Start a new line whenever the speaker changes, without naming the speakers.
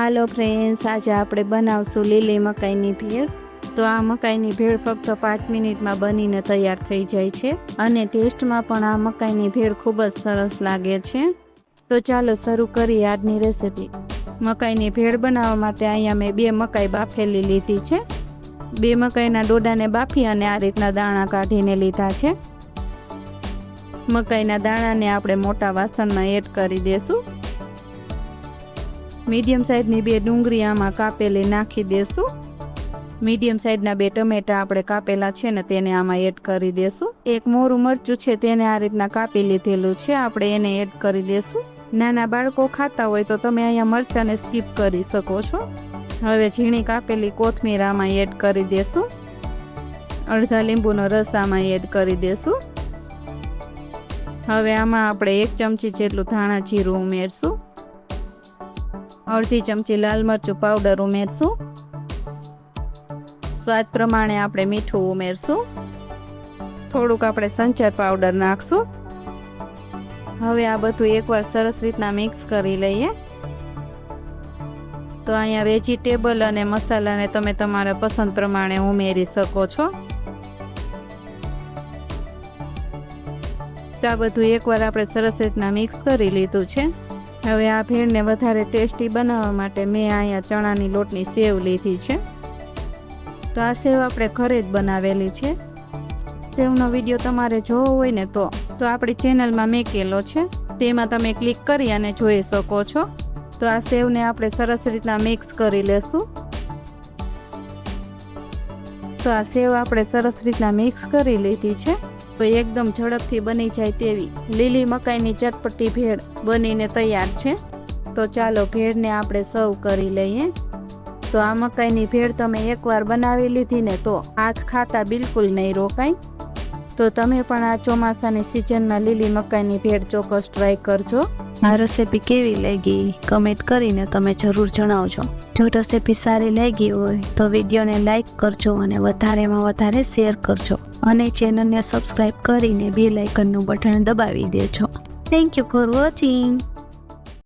હાલો friends, આજે આપણે બનાવશું લીલી મકાઈની ભેળ। તો આ મકાઈની ભેળ ફક્ત 5 મિનિટમાં બનીને તૈયાર થઈ જાય છે અને ટેસ્ટમાં પણ આ મકાઈની ભેળ ખૂબ જ સરસ લાગે છે। તો ચાલો શરૂ કરીએ આજની રેસીપી। મકાઈની ભેળ બનાવવા માટે અહીંયા મેં 2 મકાઈ બાફેલી લીધી છે। 2 મકાઈના ડોડાને બાફી અને આ રીતના દાણા કાઢીને લીધા છે। મકાઈના દાણાને આપણે મોટા વાસણમાં એડ કરી દેશું। મીડિયમ સાઈઝની 2 ડુંગળી આમાં કાપેલી નાખી દેશું। મીડિયમ સાઈઝના 2 ટમેટા આપણે કાપેલા છે ને તેને આમાં એડ કરી દેશું। એક મોરું મરચું છે તેને આ રીતના કાપી લીધેલું છે, આપણે એને એડ કરી દેશું। નાના બાળકો ખાતા હોય તો તમે અહીંયા મરચાંને સ્કીપ કરી શકો છો। હવે ઝીણી કાપેલી કોથમીર આમાં એડ કરી દેશું। અડધા લીંબુનો રસ આમાં એડ કરી દેશું। હવે આમાં આપણે 1 ચમચી જેટલું ધાણા જીરું ઉમેરશું। અડધી ચમચી લાલ મરચું પાવડર ઉમેરશું। સ્વાદ પ્રમાણે આપણે મીઠું ઉમેરશું। થોડુંક આપણે સંચર પાવડર નાખશું। હવે આ બધું એકવાર સરસ રીતના મિક્સ કરી લઈએ। તો અહીંયા વેજીટેબલ અને મસાલાને તમે તમારા પસંદ પ્રમાણે ઉમેરી શકો છો। તો આ બધું એકવાર આપણે સરસ રીતના મિક્સ કરી લીધું છે। હવે આ ભેળને વધારે ટેસ્ટી બનાવવા માટે મેં અહીંયા ચણાની લોટની સેવ લીધી છે। તો આ સેવ આપણે ઘરે જ બનાવેલી છે। સેવનો વિડીયો તમારે જોવો હોય ને તો આપણી ચેનલમાં મેકેલો છે, તેમાં તમે ક્લિક કરી અને જોઈ શકો છો। તો આ સેવને આપણે સરસ રીતના મિક્સ કરી લેશું। તો આ સેવ આપણે સરસ રીતના મિક્સ કરી લીધી છે। તો એકદમ ઝડપથી બની જાય તેવી લીલી મકાઈની ચટપટી ભેળ બનીને તૈયાર છે। તો ચાલો ભેળને આપણે સર્વ કરી લઈએ। તો આ મકાઈની ભેળ તમે એકવાર બનાવી લીધી ને તો હાથ ખાતા બિલકુલ નહીં રોકાય। તો તમે પણ આ ચોમાસાની સિઝનમાં લીલી મકાઈની ભેળ ચોક્કસ ટ્રાય કરજો।
આ રેસીપી કેવી લાગી કમેન્ટ કરીને તમે જરૂર જણાવજો। જો રેસીપી સારી લાગી હોય તો વિડીયોને લાઈક કરજો અને વધારેમાં વધારે શેર કરજો અને ચેનલને સબસ્ક્રાઈબ કરીને બેલ આઇકનનું બટન દબાવી દેજો। Thank you for watching.